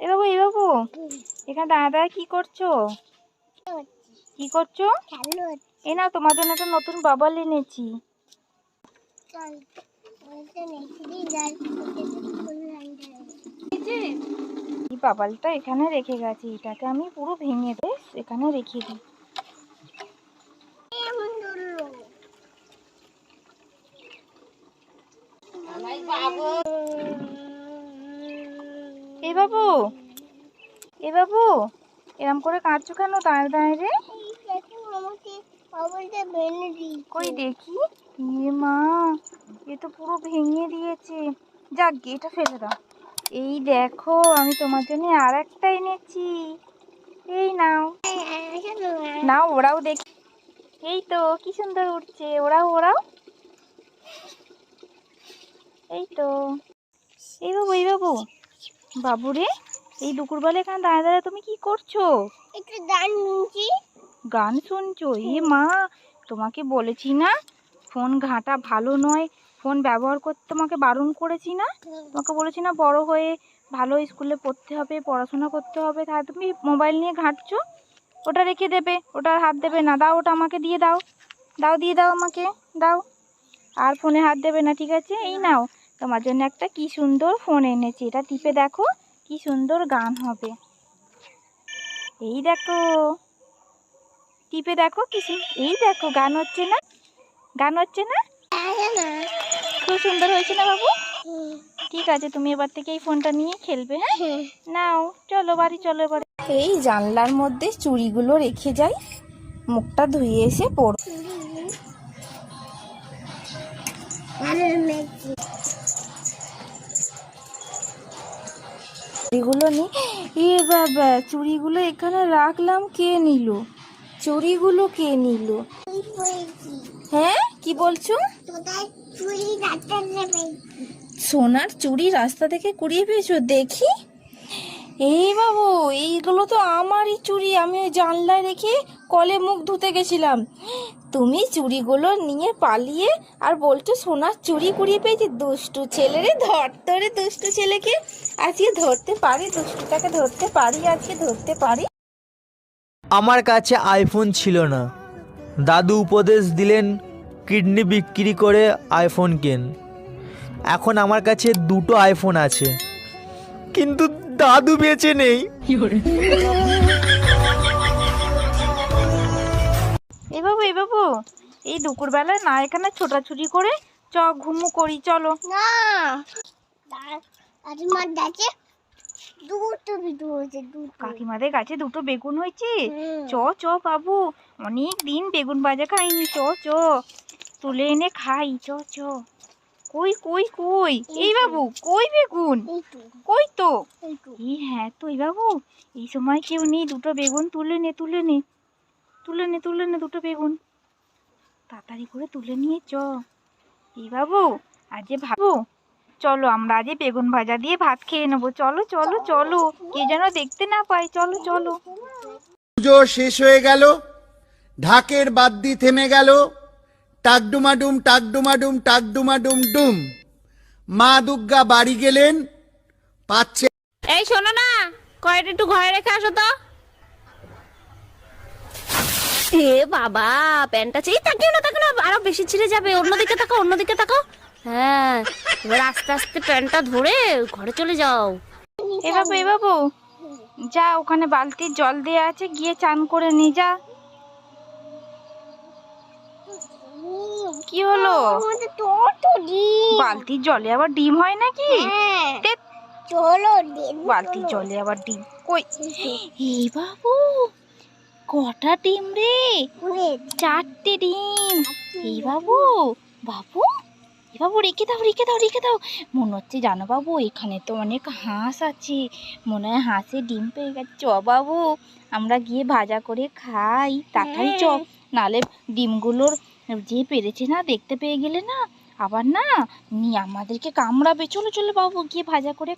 এ বাবু এখানে দাঁড়া দাঁড়া কি করছো? কি করছো? এ না, তোমার জন্য একটা নতুন বাবল এনেছি। এই বাবলটা এখানে রেখে গেছি, এটাকে আমি পুরো ভেঙে দিয়ে এখানে রেখে দিই। এ বাবু এরম করে কাঁদছো কেন দাঁড়িয়ে দাঁড়িয়ে? কই দেখি। এ মা, এ তো পুরো ভেঙে দিয়েছে। যাক, এটা ফেলে দাও। এই দেখো, আমি তোমার জন্য আর একটা এনেছি। এই নাও নাও, ওরাও দেখি। এই তো কি সুন্দর উঠছে, ওরাও ওরাও। এই তো। এই বাবু বাবু রে, এই দুপুরবেলা এখানে দাঁড়িয়ে দাঁড়িয়ে তুমি কি করছো? একটু গান শুনছি। গান শুনছো? এ মা, তোমাকে বলেছি না ফোন ঘাঁটা ভালো নয়, ফোন ব্যবহার করতে তোমাকে বারণ করেছি না? তোমাকে বলেছি না বড় হয়ে ভালো স্কুলে পড়তে হবে, পড়াশোনা করতে হবে, তাহলে তুমি মোবাইল নিয়ে ঘাঁটছো। ওটা রেখে দেবে, ওটার হাত দেবে না। দাও, ওটা আমাকে দিয়ে দাও। দিয়ে দাও আমাকে, দাও। আর ফোনে হাত দেবে না, ঠিক আছে? এই নাও, তোমার জন্য একটা কি সুন্দর ফোন এনেছি। এটা টিপে দেখো, কি সুন্দর গান হবে। এই দেখো, টিপে দেখো এই দেখো, গান হচ্ছে না? খুব সুন্দর হয়েছে না বাবু? ঠিক আছে, তুমি এবার থেকে এই ফোনটা নিয়ে খেলবে। হ্যাঁ, নাও, চলো বাড়ি চলো এবারে। এই জানলার মধ্যে চুড়িগুলো রেখে যাই, মুখটা ধুয়ে এসে পড়ো। চুড়িগুলো নি, এ বাবা, চুড়িগুলো এখানে রাখলাম, কে নিল? চুড়িগুলো কে নিল? হ্যাঁ, কি বলছো? সোনার চুড়ি রাস্তা থেকে কুড়িয়ে পেয়েছো? দেখি। এই বাবু, এইগুলো তো আমারই চুড়ি, আমি ওই জানলায় রেখে কলে মুখ ধুতে গেছিলাম। তুমি চুড়িগুলো নিয়ে পালিয়ে আর বলছো সোনার চুড়ি কুড়িয়ে পেয়েছি। দুষ্টু ছেলে রে, ধরতে রে দুষ্টু ছেলেকে। আজকে ধরতে পারি, দুষ্টুটাকে ধরতে পারি, আজকে ধরতে পারি। আমার কাছে আইফোন ছিল না, দাদু উপদেশ দিলেন কিডনি বিক্রি করে আইফোন কেন। এখন আমার কাছে দুটো আইফোন আছে, কিন্তু দাদু বেঁচে নেই। এই বাবু এই দুপুরবেলা না এখানে ছোটাছুটি করে ঘুমু করি, চলো না। কাকিমার গাছে কাকিমাদের গাছে দুটো বেগুন হয়েছে। চ বাবু, অনেক দিন বেগুন ভাজা খাইনি। চ তুলে এনে খাই। চ কই কই কই এই বাবু, কই বেগুন? কই তো? এই হ্যাঁ তো, এই বাবু এই সময় কেউ নেই, দুটো বেগুন তুলে নে দুটো বেগুন তাড়াতাড়ি করে তুলে নিয়ে চ। এই বাবু, আজ ভাবো, চলো আমরা আজ বেগুন ভাজা দিয়ে ভাত খেয়ে নেবো। চলো কে যেন দেখতে না পাই। চলো। পুজো শেষ হয়ে গেল, ঢাকের বাদ্যি থেমে গেল। টাকডুমাডুম টাকডুমাডুম টাকডুমাডুম ডুম। মা দুর্গা বাড়ি গেলেন। পাচ্ছে। এই শোনো না, কয়টা একটু ঘরে রেখে আসো তো। এ বাবা, প্যান্টটা চাই, তাকিও না, আরো বেশি ছিঁড়ে যাবে। অন্যদিকে তাকাও। হ্যাঁ, এবার আস্তে আস্তে প্যান্টটা ধরে ঘরে চলে যাও। এ বাবু যা, ওখানে বালতির জল দেয়া আছে, গিয়ে চান করে নি যা। কি হলো? বালতির জলে আবার ডিম হয় নাকি? চলো, বালতির জলে আবার ডিম কই? এই বাবু, কটা ডিম রে? 4টে ডিম। এই বাবু রেখে দাও। মনে হচ্ছে জানো বাবু, এখানে তো অনেক হাঁস আছে, মনে হয় হাঁসে ডিম পেয়ে গেছে। চ বাবু, আমরা গিয়ে ভাজা করে খাই তাড়াতাড়ি চ, নালে ডিমগুলোর যে পেরেছে না, দেখতে পেয়ে গেলে না আবার না আমাদেরকে কামড়াবে। চলো বাবু, গিয়ে ভাজা করে